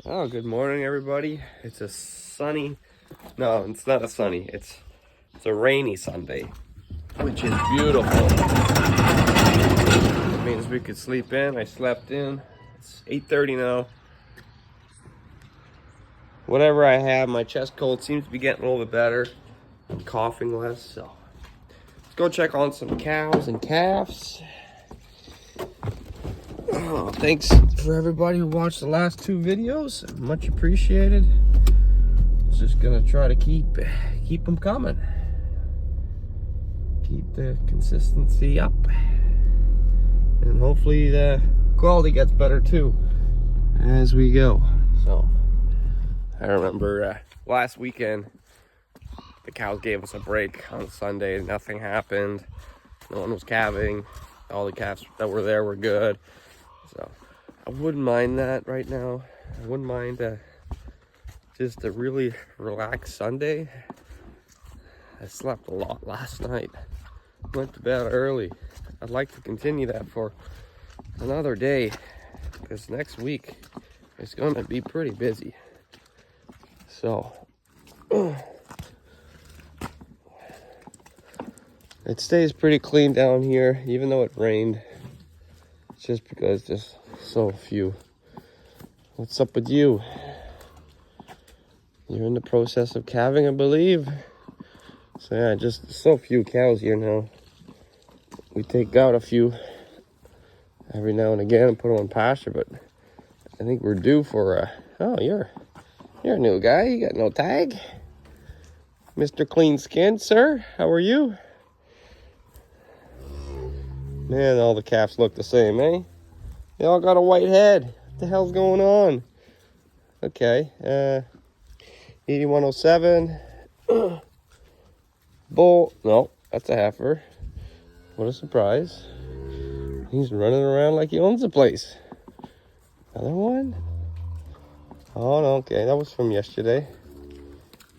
Oh, good morning, everybody. It's a sunny, no, it's not a sunny, it's a rainy Sunday, which is beautiful. It means we could sleep in. I slept in. It's 8:30 now. Whatever I have, my chest cold seems to be getting a little bit better. I'm coughing less, so let's go check on some cows and calves. Oh, thanks for everybody who watched the last two videos. Much appreciated. Just gonna try to keep them coming. Keep the consistency up, and hopefully the quality gets better too as we go. So I remember last weekend the cows gave us a break on Sunday. Nothing happened. No one was calving. All the calves that were there were good. So I wouldn't mind that right now. I wouldn't mind just a really relaxed Sunday. I slept a lot last night. Went to bed early. I'd like to continue that for another day, because next week is going to be pretty busy. So it stays pretty clean down here, even though it rained. It's just because there's so few. What's up with you? You're in the process of calving, I believe. So yeah, just so few cows here now. We take out a few every now and again and put them on pasture, but I think we're due for oh, you're a new guy. You got no tag. Mr. Clean Skin, sir. How are you? Man, all the calves look the same, eh? They all got a white head. What the hell's going on? Okay, 8107. Bull. No, that's a heifer. What a surprise. He's running around like he owns the place. Another one? Oh, no, okay, that was from yesterday.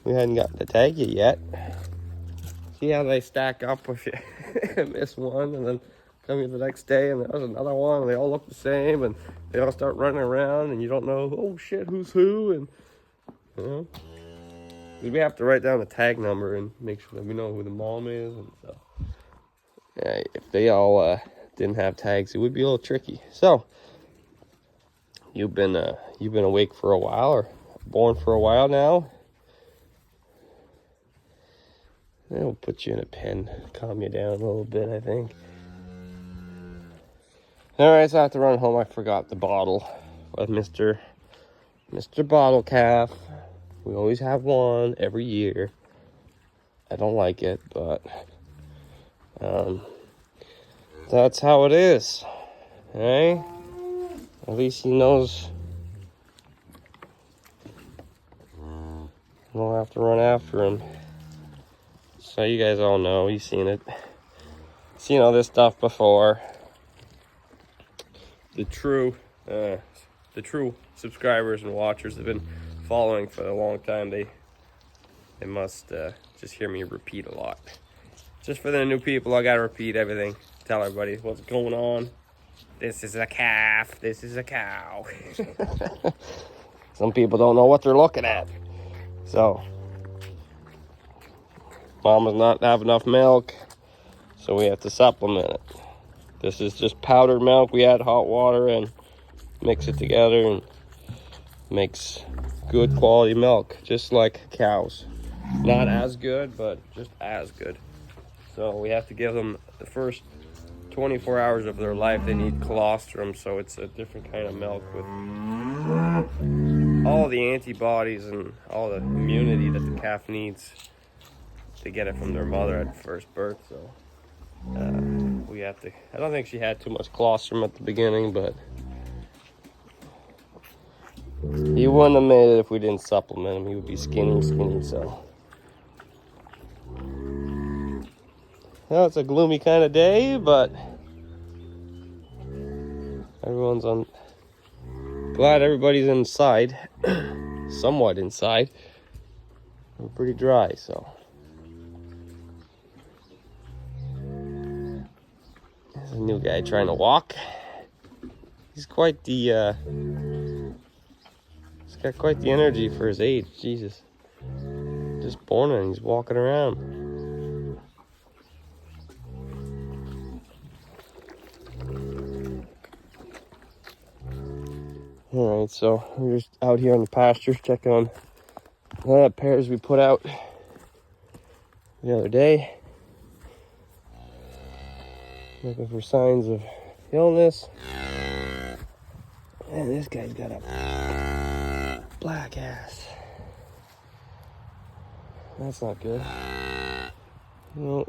We hadn't gotten to tag you yet. See how they stack up if you miss one, and then come here the next day and there's another one, and they all look the same, and they all start running around, and you don't know, oh shit, who's who, and you know. We have to write down the tag number and make sure that we know who the mom is and stuff. Yeah, if they all didn't have tags, it would be a little tricky. So you've been awake for a while, or born for a while now. It'll put you in a pen, calm you down a little bit, I think. All right, so I have to run home. I forgot the bottle of Mr. Bottle Calf. We always have one every year. I don't like it, but that's how it is. Eh? At least he knows. I don't have to run after him. So you guys all know, you've seen it. Seen all this stuff before. The true subscribers and watchers have been following for a long time. They must just hear me repeat a lot. Just for the new people, I gotta repeat everything. Tell everybody what's going on. This is a calf. This is a cow. Some people don't know what they're looking at. So, mama's not have enough milk, so we have to supplement it. This is just powdered milk. We add hot water and mix it together, and makes good quality milk, just like cows. Not as good, but just as good. So we have to give them the first 24 hours of their life. They need colostrum, so it's a different kind of milk with all the antibodies and all the immunity that the calf needs to get it from their mother at first birth. So we have to. I don't think she had too much colostrum at the beginning, but he wouldn't have made it if we didn't supplement him. He would be skinny. So, well, it's a gloomy kind of day, but everyone's on. Glad everybody's inside, somewhat inside. We're pretty dry, so. There's a new guy trying to walk. He's quite the. got quite the energy for his age. Jesus. Just born and he's walking around. Alright, so we're just out here on the pasture checking on the pears we put out the other day. Looking for signs of illness. And this guy's got a black ass. That's not good. No.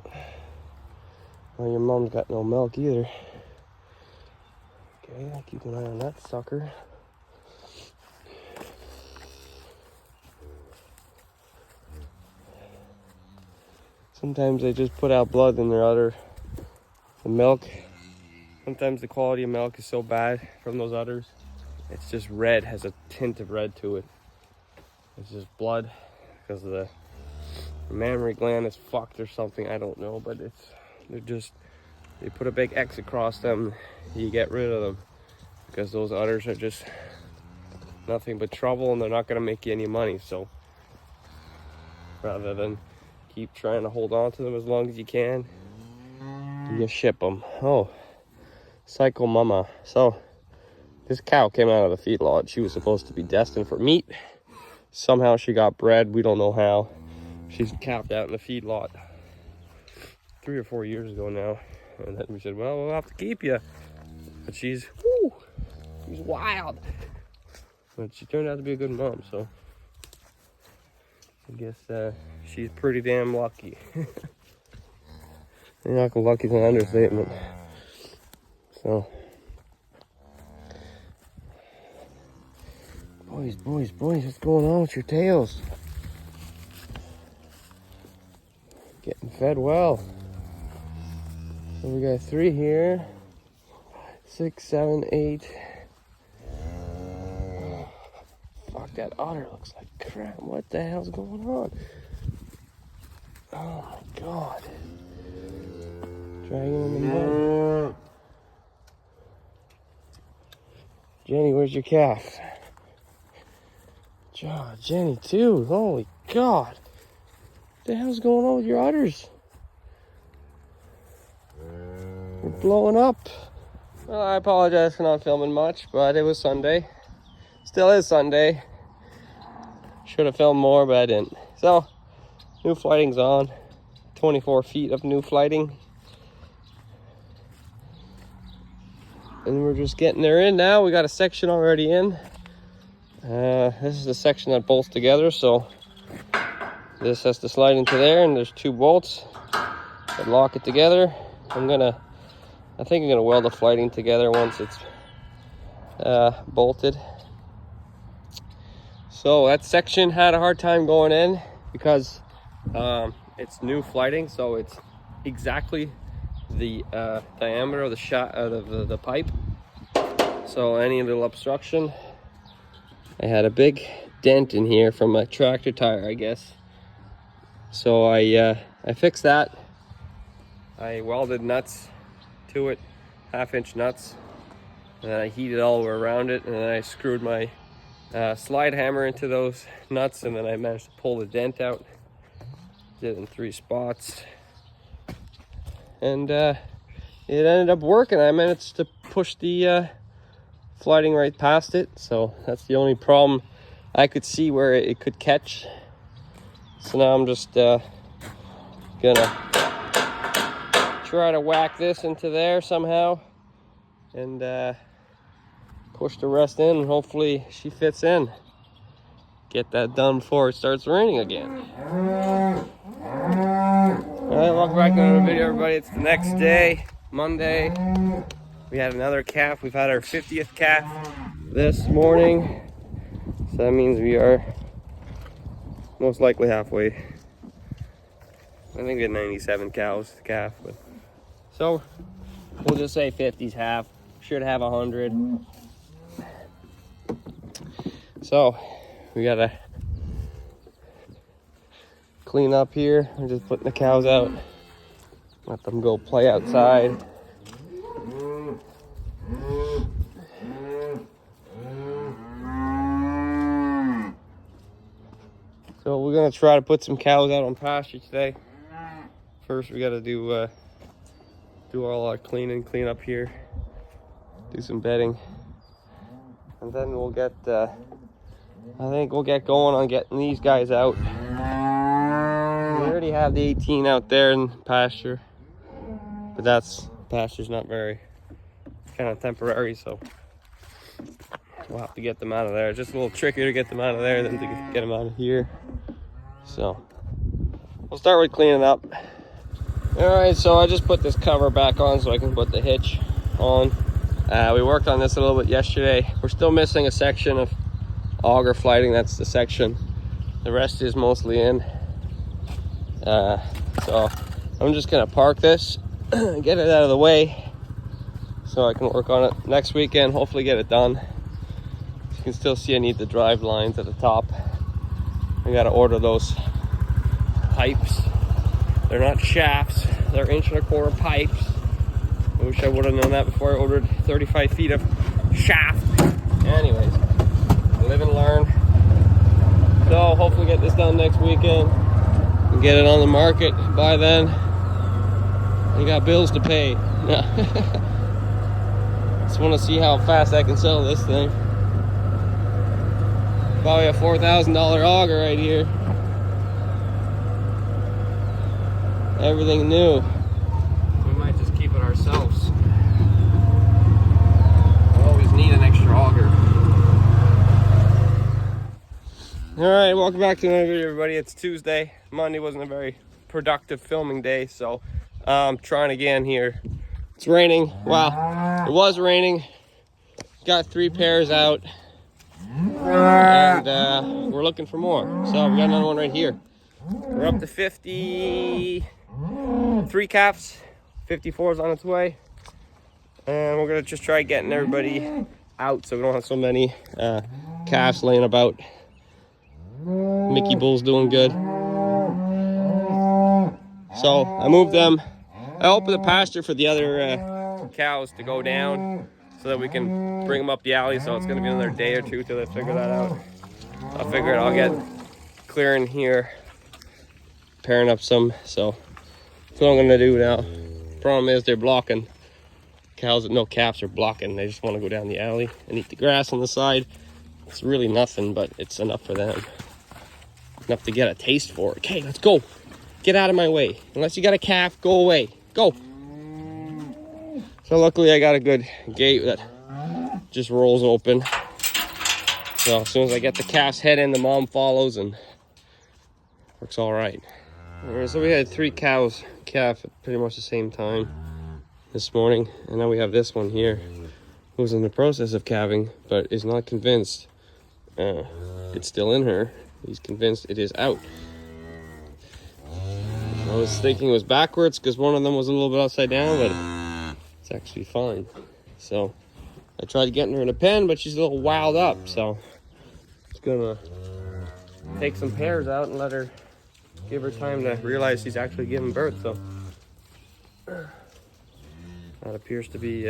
Well, your mom's got no milk either. Okay, I'll keep an eye on that sucker. Sometimes they just put out blood in their udder. The milk. Sometimes the quality of milk is so bad from those udders. It's just red, has a tint of red to it. It's just blood because the mammary gland is fucked or something. I don't know, but they put a big X across them. You get rid of them because those udders are just nothing but trouble and they're not going to make you any money. So rather than keep trying to hold on to them as long as you can, you ship them. Oh, Psycho Mama. So this cow came out of the feedlot. She was supposed to be destined for meat. Somehow she got bred. We don't know how. She's capped out in the feedlot 3 or 4 years ago now. And then we said, well, we'll have to keep you. But she's wild. But she turned out to be a good mom, so I guess she's pretty damn lucky. Lucky is an understatement. So, boys, what's going on with your tails? Getting fed well. So we got 3 here. 6, 7, 8. Fuck, that otter looks like crap. What the hell's going on? Oh my god. Dragging in the mud. Jenny, where's your calf? Jenny too. Holy god. What the hell's going on with your udders? You're blowing up. Well, I apologize for not filming much, but it was Sunday. Still is Sunday. Should have filmed more, but I didn't. So, new flighting's on. 24 feet of new flighting. And we're just getting there in now. We got a section already in. This is the section that bolts together, so this has to slide into there, and there's 2 bolts that lock it together. I think I'm gonna weld the flighting together once it's bolted. So that section had a hard time going in because it's new flighting, so it's exactly the diameter of the pipe. So any little obstruction, I had a big dent in here from a tractor tire, I guess. So I fixed that. I welded nuts to it, 1/2-inch nuts, and then I heated all around it, and then I screwed my slide hammer into those nuts, and then I managed to pull the dent out. Did it in 3 spots, and it ended up working. I managed to push the flighting right past it, so that's the only problem I could see where it could catch. So now I'm just gonna try to whack this into there somehow and push the rest in, and hopefully she fits in. Get that done before it starts raining again. Alright, welcome back to another video, everybody. It's the next day, Monday. We had another calf. We've had our 50th calf this morning. So that means we are most likely halfway. I think we had 97 cows, calf. But so we'll just say 50's half. Should have 100. So we gotta clean up here. We're just putting the cows out. Let them go play outside. So we're gonna try to put some cows out on pasture today. First, we gotta do all our clean up here, do some bedding, and then we'll get. I think we'll get going on getting these guys out. We already have the 18 out there in pasture, but pasture's not very, kind of temporary, so we'll have to get them out of there. Just a little trickier to get them out of there than to get them out of here. So we'll start with cleaning up. All right, so I just put this cover back on so I can put the hitch on. We worked on this a little bit yesterday. We're still missing a section of auger flighting. That's the section. The rest is mostly in. So I'm just gonna park this, get it out of the way, so I can work on it next weekend. Hopefully get it done. You can still see I need the drive lines at the top. I gotta order those pipes. They're not shafts, they're 1.25 inch pipes. I wish I would have known that before I ordered 35 feet of shaft. Anyways, live and learn. So hopefully get this done next weekend and get it on the market by then. I got bills to pay. Just want to see how fast I can sell this thing. Probably a $4,000 auger right here. Everything new. We might just keep it ourselves. We always need an extra auger. Alright, welcome back to another video, everybody. It's Tuesday. Monday wasn't a very productive filming day, so I'm trying again here. It's raining. Wow, it was raining. Got 3 pairs out. And we're looking for more. So we got another one right here. We're up to 53 calves. 54 is on its way. And we're gonna just try getting everybody out so we don't have so many calves laying about. Mickey Bull's doing good. So I moved them. I opened the pasture for the other cows to go down so that we can bring them up the alley. So it's going to be another day or two till they figure that out. I figured I'll get clearing here, pairing up some. So that's what I'm going to do now. Problem is they're blocking. Cows that no calves are blocking. They just want to go down the alley and eat the grass on the side. It's really nothing, but it's enough for them. Enough to get a taste for it. Okay, let's go. Get out of my way. Unless you got a calf, go away. Go. So luckily I got a good gate that just rolls open. So as soon as I get the calf's head in, the mom follows and works all right. All right, so we had 3 calf at pretty much the same time this morning. And now we have this one here who's in the process of calving, but is not convinced it's still in her. He's convinced it is out. I was thinking it was backwards because one of them was a little bit upside down, but it's actually fine. So I tried getting her in a pen, but she's a little wild up. So it's gonna take some pairs out and give her time to realize she's actually giving birth. So that appears to be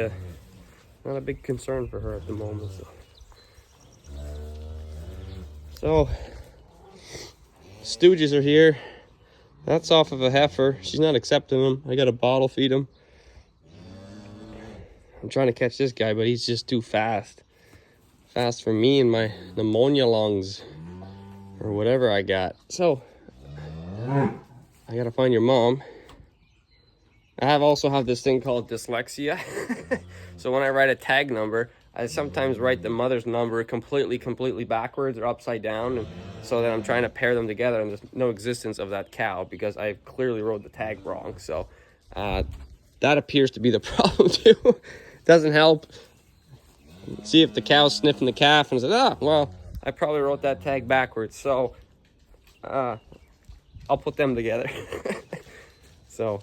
not a big concern for her at the moment. So stooges are here. That's off of a heifer. She's not accepting them. I got to bottle feed him. I'm trying to catch this guy, but he's just too fast. Fast for me and my pneumonia lungs or whatever I got. So I got to find your mom. I also have this thing called dyslexia. So when I write a tag number, I sometimes write the mother's number completely backwards or upside down, and so that I'm trying to pair them together, and there's no existence of that cow because I clearly wrote the tag wrong. So that appears to be the problem too. Doesn't help. See if the cow's sniffing the calf and says, well, I probably wrote that tag backwards. So I'll put them together. So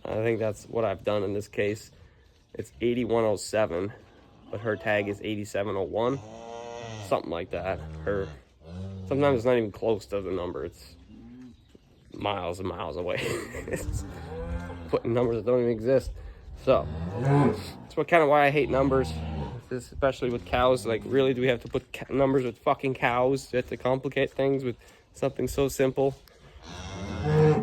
I think that's what I've done in this case. It's 8107. But her tag is 8701, something like that. Sometimes it's not even close to the number. It's miles and miles away. It's putting numbers that don't even exist. So that's why I hate numbers, especially with cows. Like, really, do we have to put numbers with fucking cows? Do we have to complicate things with Something so simple,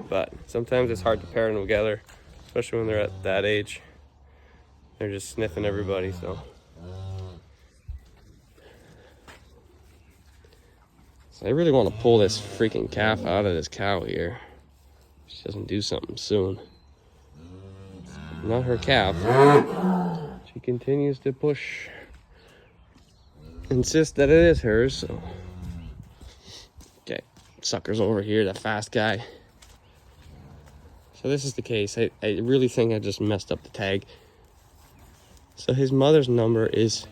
but sometimes it's hard to pair them together, especially when they're at that age. They're just sniffing everybody, so I really want to pull this freaking calf out of this cow here. She doesn't do something soon. Not her calf. She continues to push, insist that it is hers, so. Okay, sucker's over here, that fast guy. So this is the case. I really think I just messed up the tag. So his mother's number is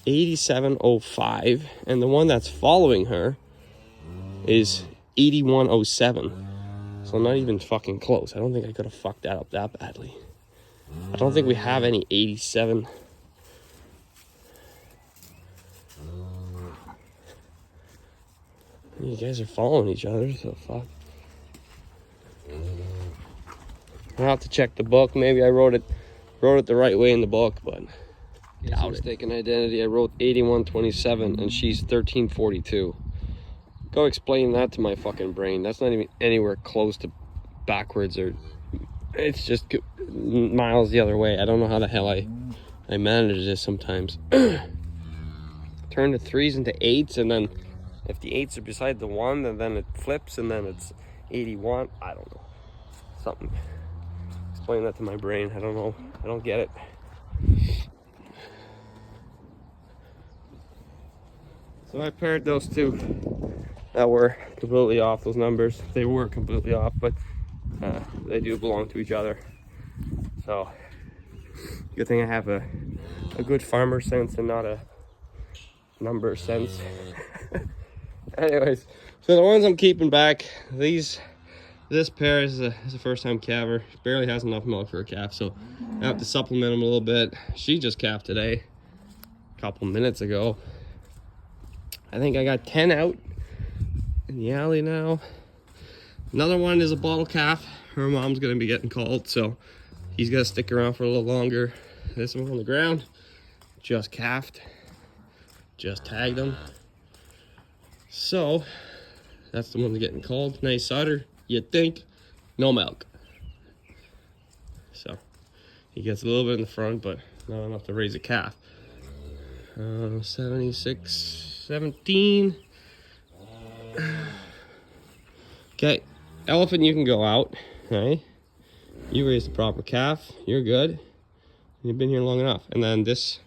8705, and the one that's following her is 8107. So not even fucking close. I don't think I could have fucked that up that badly. I don't think we have any 87. You guys are following each other, so fuck. I'll have to check the book. Maybe I wrote it the right way in the book, but mistaken identity. I wrote 8127 and she's 1342. Go explain that to my fucking brain. That's not even anywhere close to backwards, or it's just miles the other way. I don't know how the hell I manage this sometimes. Turn the 3s into 8s, and then if the 8s are beside the 1, then it flips, and then it's 81. I don't know. Something. Explain that to my brain. I don't know. I don't get it. So I paired those two that were completely off, those numbers. They were completely off, but they do belong to each other. So good thing I have a good farmer sense and not a number sense. Anyways, so the ones I'm keeping back, this pair is a first time calver. Barely has enough milk for a calf, so I have to supplement them a little bit. She just calved today, a couple minutes ago. I think I got 10 out in the alley now. Another one is a bottle calf. Her mom's gonna be getting called, so he's gonna stick around for a little longer. This one on the ground, just calved, just tagged him. So that's the one that's getting called. Nice udder, you'd think. No milk. So he gets a little bit in the front, but not enough to raise a calf. 76-17. Okay, elephant, you can go out. Okay, you raised the proper calf. You're good. You've been here long enough. And then this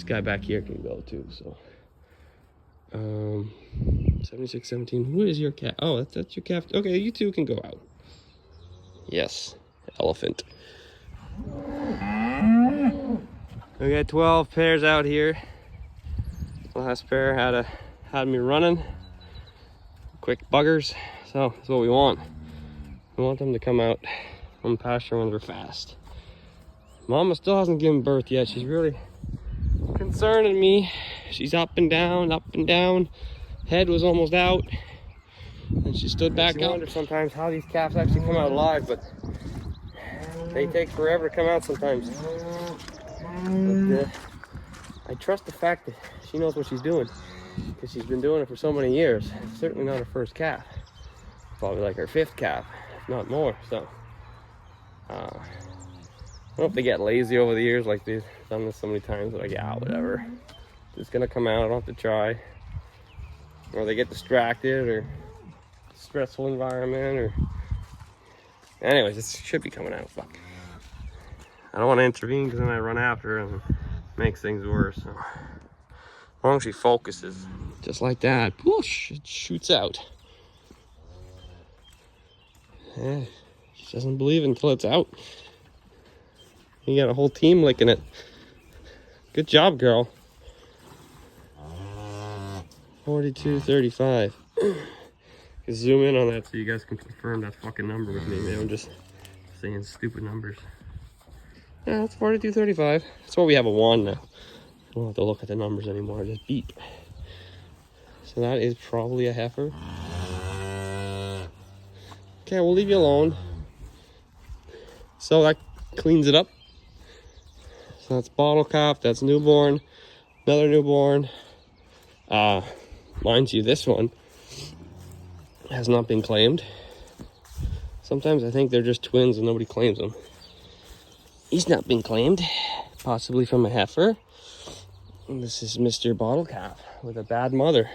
guy back here can go too. So 76-17. Who is your calf? Oh, that's your calf. Okay, you two can go out. Yes, elephant. We got 12 pairs out here. Last pair had me running. Quick buggers. So that's what we want. We want them to come out from pasture when they're fast. Mama still hasn't given birth yet. She's really concerning me. She's up and down, up and down. Head was almost out, and she stood back up. I wonder sometimes how these calves actually come out alive, but they take forever to come out sometimes. But I trust the fact that she knows what she's doing, because she's been doing it for so many years. It's certainly not her first calf. Probably like her 5th calf, if not more. So I don't know if they get lazy over the years, like they've done this so many times. They're like, yeah, whatever. It's gonna come out. I don't have to try. Or they get distracted, or stressful environment, or anyways, it should be coming out. Fuck. I don't want to intervene because then I run after her and it makes things worse. So as long as she focuses, just like that, whoosh, it shoots out. Yeah, she doesn't believe it until it's out. You got a whole team licking it. Good job, girl. 42-35. Zoom in on that so you guys can confirm that fucking number with me, man. I'm just saying stupid numbers. Yeah, it's 42-35. That's why we have a wand now. I don't have to look at the numbers anymore, just beep. So that is probably a heifer. Okay, we'll leave you alone. So that cleans it up. So that's bottle calf, that's newborn, another newborn. Mind you, this one has not been claimed. Sometimes I think they're just twins and nobody claims them. He's not been claimed, possibly from a heifer. And this is Mr. Bottle Calf with a bad mother.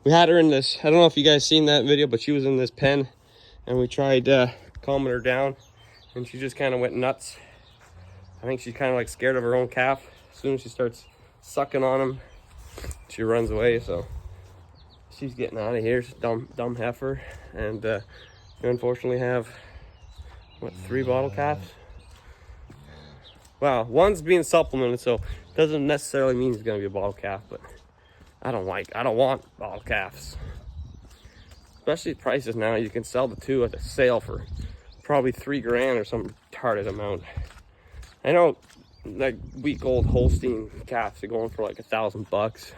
We had her in this, I don't know if you guys seen that video, but she was in this pen and we tried calming her down and she just kind of went nuts. I think she's kind of like scared of her own calf. As soon as she starts sucking on him, she runs away. So she's getting out of here. She's dumb heifer. And we unfortunately have, what, 3 bottle calves? Wow, one's being supplemented, so doesn't necessarily mean he's gonna be a bottle calf, but I don't want bottle calves. Especially prices now, you can sell the 2 at the sale for probably $3 or some retarded amount. I know like week-old Holstein calves are going for like $1,000.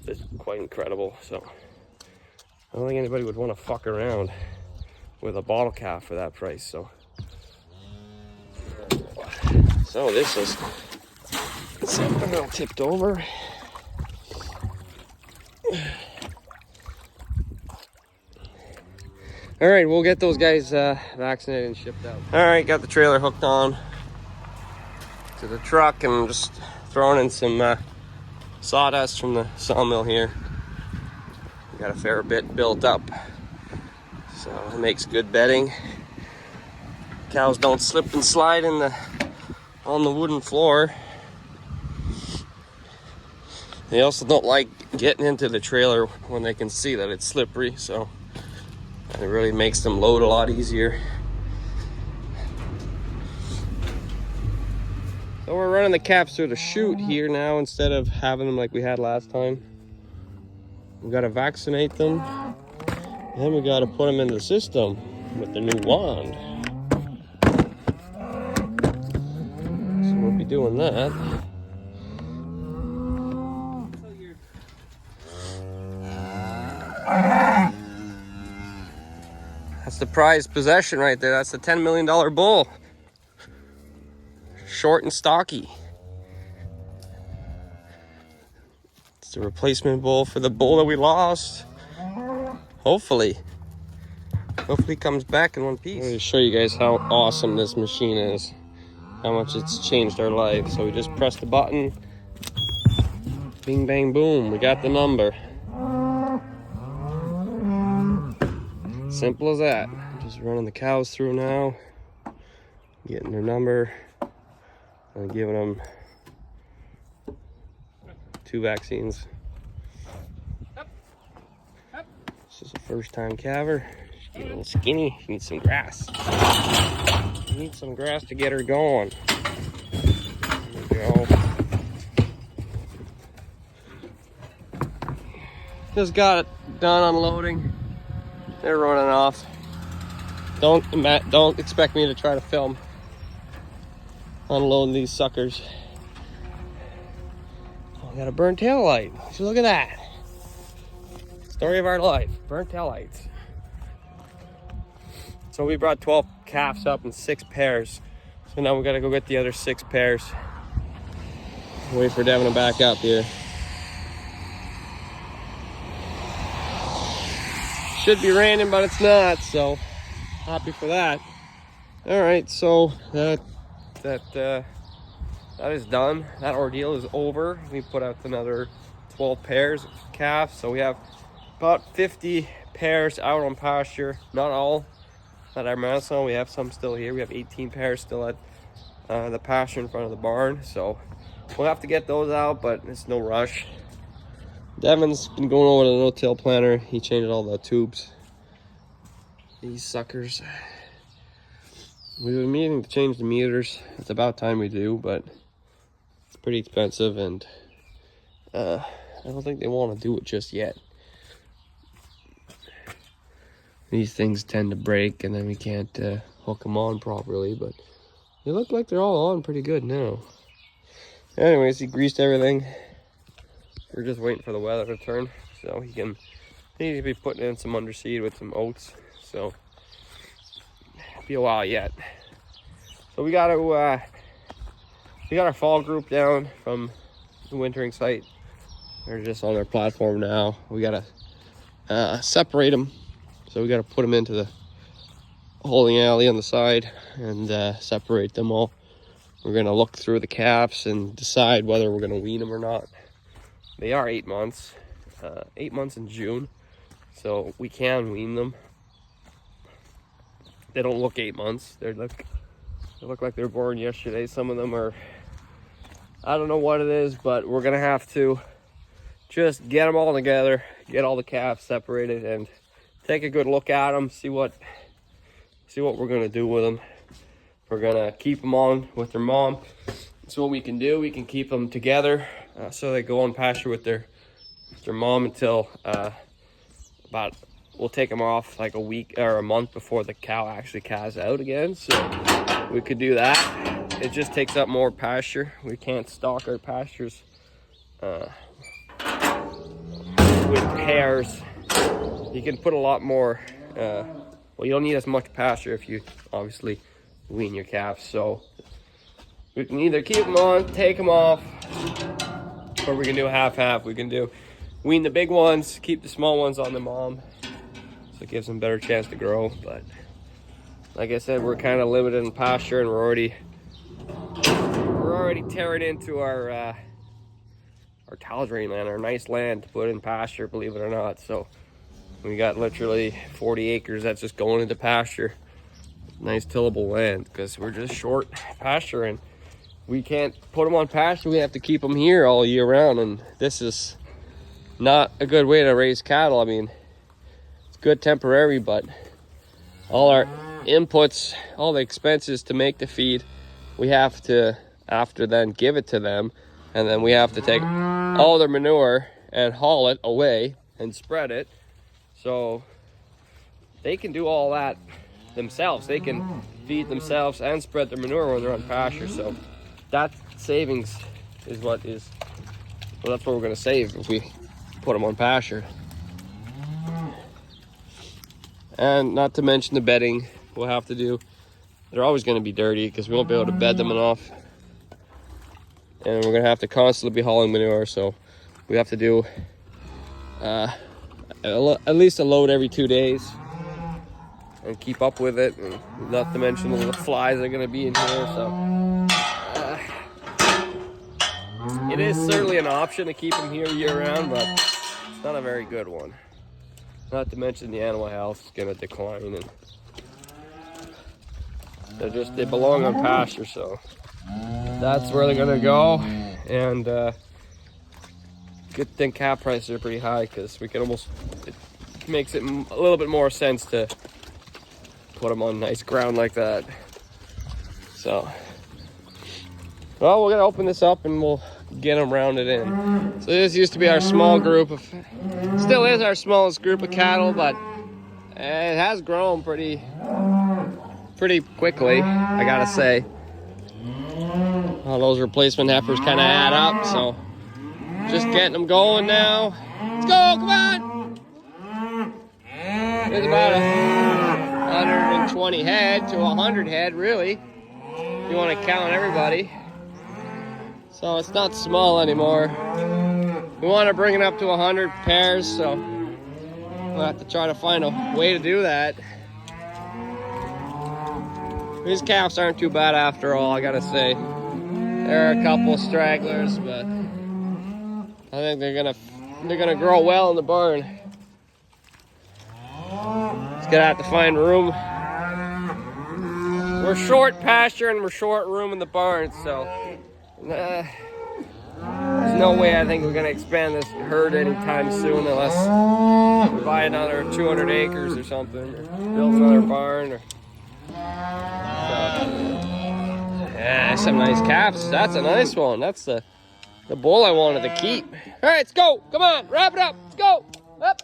It's quite incredible, so I don't think anybody would want to fuck around with a bottle calf for that price. So this is something all tipped over. All right, we'll get those guys vaccinated and shipped out. All right, got the trailer hooked on to the truck and just throwing in some sawdust from the sawmill here. We got a fair bit built up, so it makes good bedding. Cows don't slip and slide on the wooden floor. They also don't like getting into the trailer when they can see that it's slippery, so it really makes them load a lot easier. So we're running the calves through the chute here now instead of having them like we had last time. We gotta vaccinate them, and then we gotta put them in the system with the new wand. So we'll be doing that. That's the prized possession right there. That's the $10 million bull. Short and stocky. It's the replacement bull for the bull that we lost. Hopefully he comes back in one piece. I'm going to show you guys how awesome this machine is. How much it's changed our life. So we just press the button. Bing, bang, boom. We got the number. Simple as that. Just running the cows through now, getting their number, and giving them 2 vaccines. This is a first-time calver. She's getting a little skinny. She needs some grass. She needs some grass to get her going. There we go. Just got it done unloading. They're running off. Don't expect me to try to film unloading these suckers. Oh, I got a burnt tail light. So look at that. Story of our life. Burnt tail lights. So we brought 12 calves up in 6 pairs. So now we gotta go get the other 6 pairs. Wait for Devin to back up here. Should be raining, but it's not, so happy for that. All right, so that is done. That ordeal is over. We put out another 12 pairs of calves, so we have about 50 pairs out on pasture. Not all at our Madison. We have some still here. We have 18 pairs still at the pasture in front of the barn, so we'll have to get those out, but it's no rush. Devin's been going over to the no-till planter. He changed all the tubes. These suckers. We've been meaning to change the meters. It's about time we do, but it's pretty expensive, and I don't think they want to do it just yet. These things tend to break, and then we can't hook them on properly, but they look like they're all on pretty good now. Anyways, he greased everything. We're just waiting for the weather to turn so he can need to be putting in some underseed with some oats, so be a while yet. So we got our fall group down from the wintering site. They're just on their platform now. We gotta separate them. So we got to put them into the holding alley on the side and separate them all. We're going to look through the calves and decide whether we're going to wean them or not. They are 8 months. 8 months in June. So we can wean them. They don't look 8 months. They look like they're born yesterday. Some of them are, I don't know what it is, but we're going to have to just get them all together, get all the calves separated, and take a good look at them, see what we're going to do with them. We're going to keep them on with their mom. So what we can do, we can keep them together so they go on pasture with their mom until we'll take them off like a week or a month before the cow actually calves out again. So we could do that. It just takes up more pasture. We can't stock our pastures with pairs. You can put a lot more, well, you don't need as much pasture if you obviously wean your calves. So we can either keep them on, take them off, or we can do half-half. We can do wean the big ones, keep the small ones on the mom, so it gives them a better chance to grow. But like I said, we're kind of limited in pasture, and we're already tearing into our tile drain land, our nice land to put in pasture, believe it or not. So we got literally 40 acres that's just going into pasture. Nice tillable land, because we're just short pasture and we can't put them on pasture. We have to keep them here all year round, and this is not a good way to raise cattle. I mean, it's good temporary, but all our inputs, all the expenses to make the feed, we have to after then give it to them, and then we have to take all their manure and haul it away and spread it. So they can do all that themselves. They can feed themselves and spread their manure when they're on pasture. So that savings is well, that's what we're going to save if we put them on pasture. And not to mention the bedding we'll have to do. They're always going to be dirty because we won't be able to bed them enough, and we're going to have to constantly be hauling manure. So we have to do at least a load every 2 days and keep up with it, and not to mention the flies are going to be in here. So it is certainly an option to keep them here year round, but it's not a very good one. Not to mention the animal health is going to decline, and they belong on pasture, so that's where they're going to go. And good thing calf prices are pretty high, because we can almost, it makes it a little bit more sense to put them on nice ground like that. So, well, we're gonna open this up and we'll get them rounded in. So this used to be our small group of, still is our smallest group of cattle, but it has grown pretty quickly, I gotta say. All those replacement heifers kind of add up, so just getting them going now. Let's go, come on! There's about 120 head to 100 head, really, if you want to count everybody. So it's not small anymore. We want to bring it up to 100 pairs, so we'll have to try to find a way to do that. These calves aren't too bad after all, I gotta say. There are a couple stragglers, but I think they're gonna grow well in the barn. Just gonna have to find room. We're short pasture and we're short room in the barn, so there's no way I think we're gonna expand this herd anytime soon, unless we buy another 200 acres or something, or build another barn. Yeah, some nice calves. That's a nice one. That's the bull I wanted to keep. All right, let's go. Come on, wrap it up. Let's go. Up.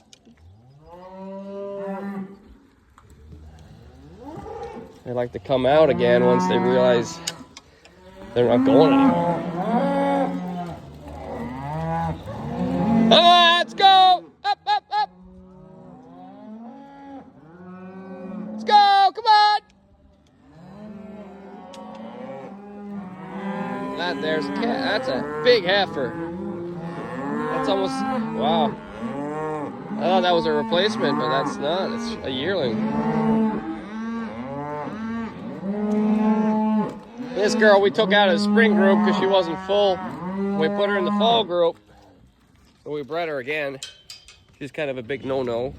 They like to come out again once they realize they're not going anymore. Come on, let's go. Up, up, up. Let's go. Come on. That's a big heifer. That's almost, wow. thought that was a replacement, but that's not. It's a yearling. This girl we took out of the spring group because she wasn't full. We put her in the fall group. So we bred her again. She's kind of a big no-no.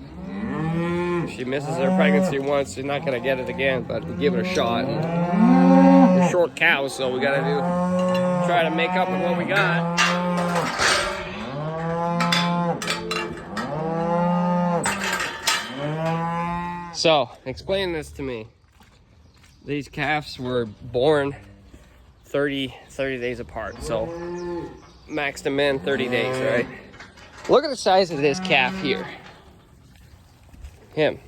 If she misses her pregnancy once, she's not going to get it again, but we give it a shot. We're short cows, so we got to try to make up with what we got. So, explain this to me. These calves were born 30 days apart, so maxed them in 30 days, right? Look at the size of this calf here. Him.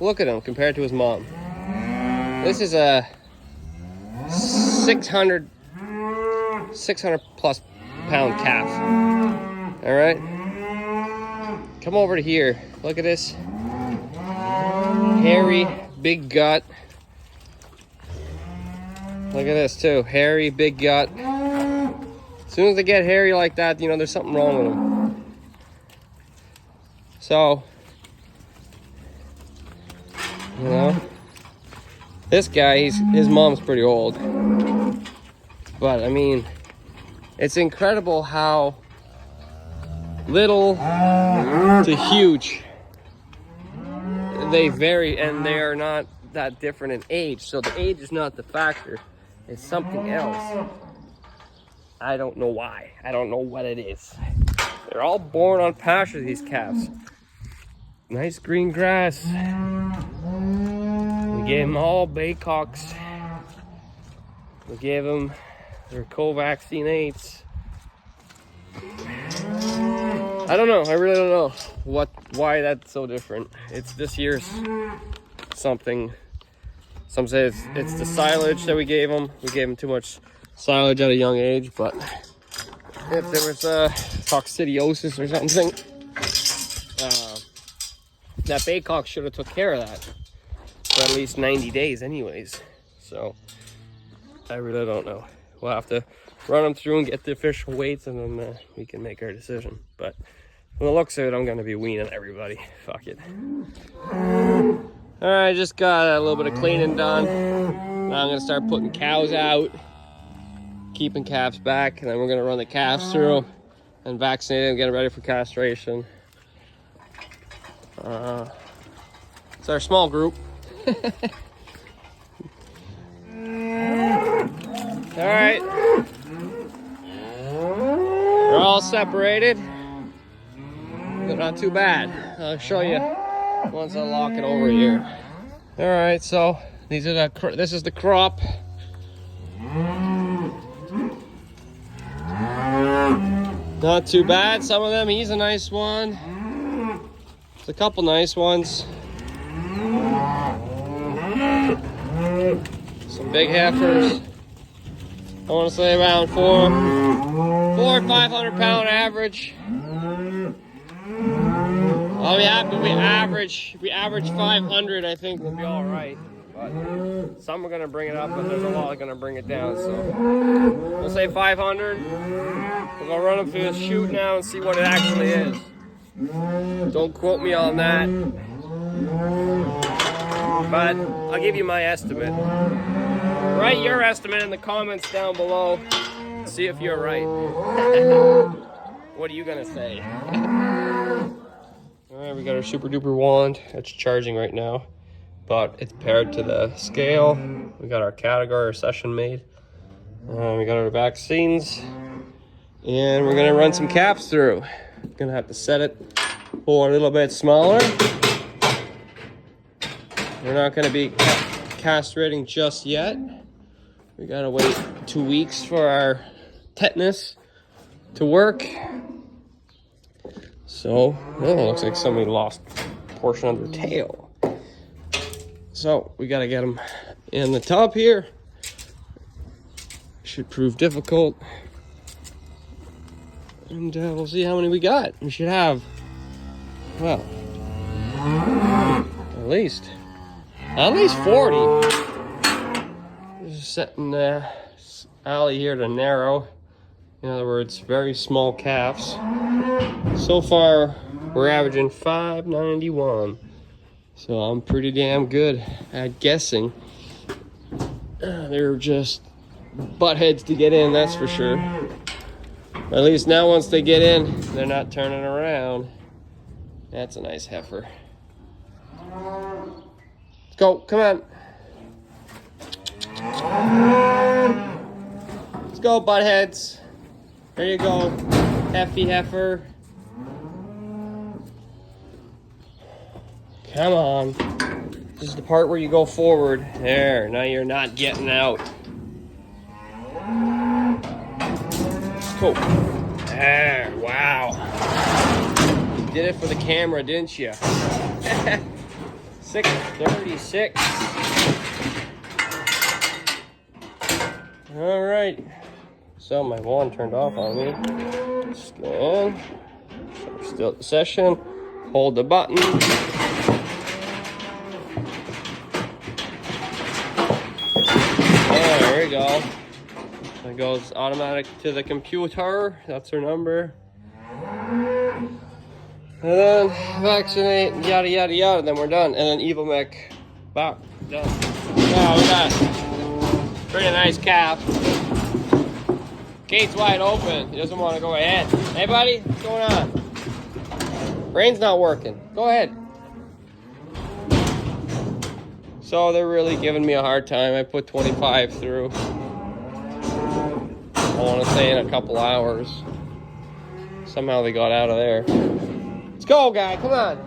Look at him compared to his mom. This is a 600 plus pound calf. All right? Come over to here. Look at this. Hairy, big gut. Look at this too. Hairy, big gut. As soon as they get hairy like that, you know, there's something wrong with them. So, you know, this guy, his mom's pretty old. But, I mean, it's incredible how little to huge they vary, and they are not that different in age. So the age is not the factor. It's something else. I don't know why. I don't know what it is. They're all born on pasture, these calves. Nice green grass. We gave them all Baycocks. We gave them their co-vaccine 8s. I don't know. I really don't know why that's so different. It's this year's something. Some say it's the silage that we gave them. We gave them too much silage at a young age, but if there was coccidiosis or something, that Baycock should have took care of that for at least 90 days anyways. So I really don't know. We'll have to run them through and get the official weights, and then we can make our decision. But from the looks of it, I'm going to be weaning everybody. Fuck it. All right, just got a little bit of cleaning done. Now I'm going to start putting cows out, keeping calves back, and then we're going to run the calves through and vaccinate them, get them ready for castration. It's our small group. All right. We're all separated. They're not too bad. I'll show you once I lock it over here. All right, so this is the crop. Not too bad. Some of them, he's a nice one. There's a couple nice ones. Some big heifers. I want to say around 400 or 500 pound average. I'll be happy if we average 500, I think we'll be all right. But some are going to bring it up, but there's a lot going to bring it down. So we'll say 500. We're going to run them through the chute now and see what it actually is. Don't quote me on that. But I'll give you my estimate. Write your estimate in the comments down below. See if you're right. What are you going to say? Alright, we got our super duper wand. It's charging right now, but it's paired to the scale. We got our category, our session made. We got our vaccines, and we're gonna run some calves through. Gonna have to set it for a little bit smaller. We're not gonna be castrating just yet. We gotta wait 2 weeks for our tetanus to work. So, it looks like somebody lost a portion of their tail. So, we gotta get them in the tub here. Should prove difficult. And we'll see how many we got. We should have, well, at least 40. Just setting the alley here to narrow. In other words, very small calves. So far, We're averaging 591. So I'm pretty damn good at guessing. They're just butt heads to get in, that's for sure. But at least now once they get in, they're not turning around. That's a nice heifer. Let's go, come on. Let's go, butt heads. There you go, Heffy heifer. Come on. This is the part where you go forward. There, now you're not getting out. Cool. There, wow. You did it for the camera, didn't you? 636. All right. So my one turned off on me. Scan. So we're still at the session. Hold the button. There we go. It goes automatic to the computer. That's her number. And then vaccinate, yada yada yada. Then we're done. And then Evomec. Bop. Done. Now we got pretty nice calf. Gate's wide open. He doesn't want to go ahead. Hey buddy, what's going on? Brain's not working. Go ahead. So they're really giving me a hard time. I put 25 through. I want to say in a couple hours. Somehow they got out of there. Let's go, guy. Come on.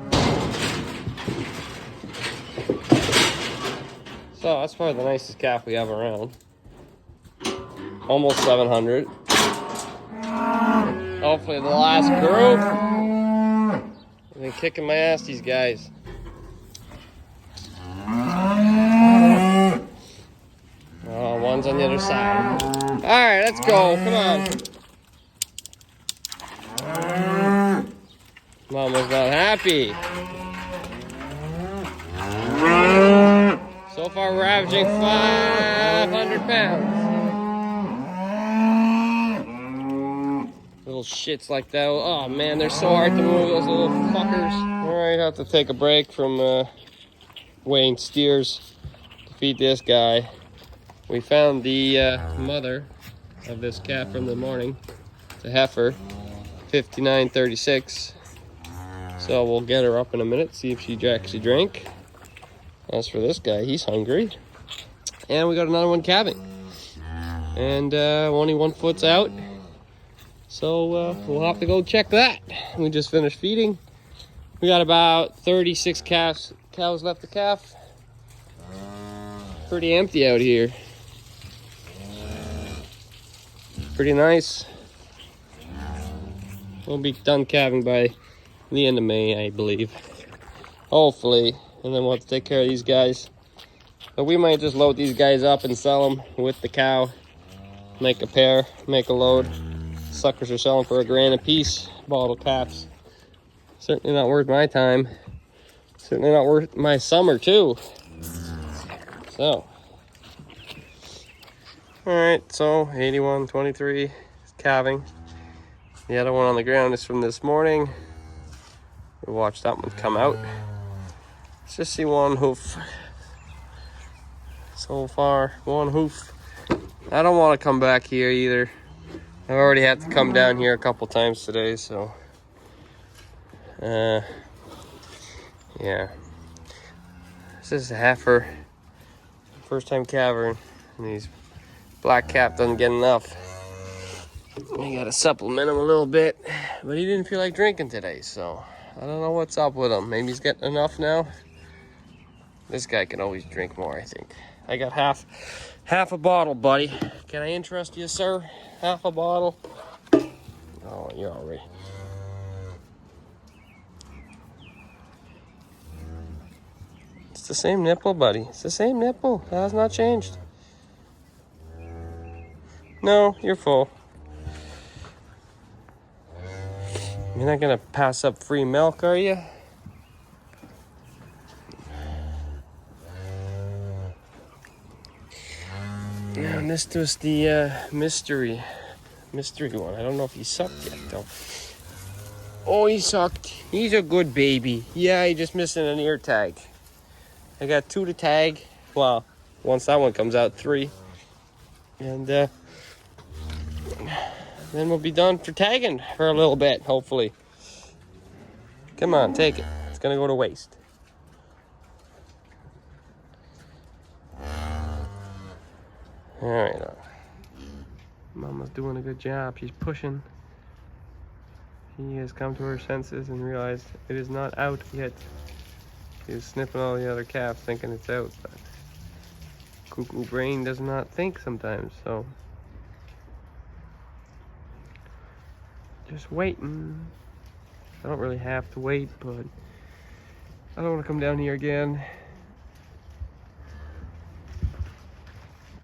So that's probably the nicest calf we have around. Almost 700. Hopefully the last group. They've been kicking my ass, these guys. Oh, one's on the other side. All right, let's go. Come on. Mama's not happy. So far, we're averaging 500 pounds. Little shits like that. Oh man, they're so hard to move, those little fuckers. All right, have to take a break from weighing steers to feed this guy. We found the mother of this calf from the morning. It's a heifer, 5936. So we'll get her up in a minute, see if she actually drank. As for this guy, he's hungry. And we got another one calving. And only 1 foot's out. So we'll have to go check that. We just finished feeding. We got about 36 cows left to calf. Pretty empty out here. Pretty nice. We'll be done calving by the end of May, I believe. Hopefully. And then we'll have to take care of these guys. But we might just load these guys up and sell them with the cow. Make a pair, make a load. Suckers are selling for $1,000 a piece. Bottle calves. Certainly not worth my time. Certainly not worth my summer too. So. Alright, so 81.23 is calving. The other one on the ground is from this morning. We'll watch that one come out. Let's just see one hoof. So far, one hoof. I don't want to come back here either. I've already had to come down here a couple times today, so yeah. This is a heifer. First time calving, and these black cap doesn't get enough. I gotta supplement him a little bit, but he didn't feel like drinking today, so I don't know what's up with him. Maybe he's getting enough now. This guy can always drink more, I think. I got half a bottle, buddy. Can I interest you, sir? Half a bottle. Oh, you're all right. It's the same nipple, buddy. It's the same nipple. That has not changed. No, you're full. You're not gonna pass up free milk, are you? Yeah, and this was the mystery one. I don't know if he sucked yet, though. Oh, he sucked. He's a good baby. Yeah, he just missing an ear tag. I got 2 to tag. Well, once that one comes out, 3. And then we'll be done for tagging for a little bit, hopefully. Come on, take it. It's gonna go to waste. All right. Mama's doing a good job. She's pushing. She has come to her senses and realized it is not out yet. She's sniffing all the other calves thinking it's out, but cuckoo brain does not think sometimes, so just waiting. I don't really have to wait, but I don't want to come down here again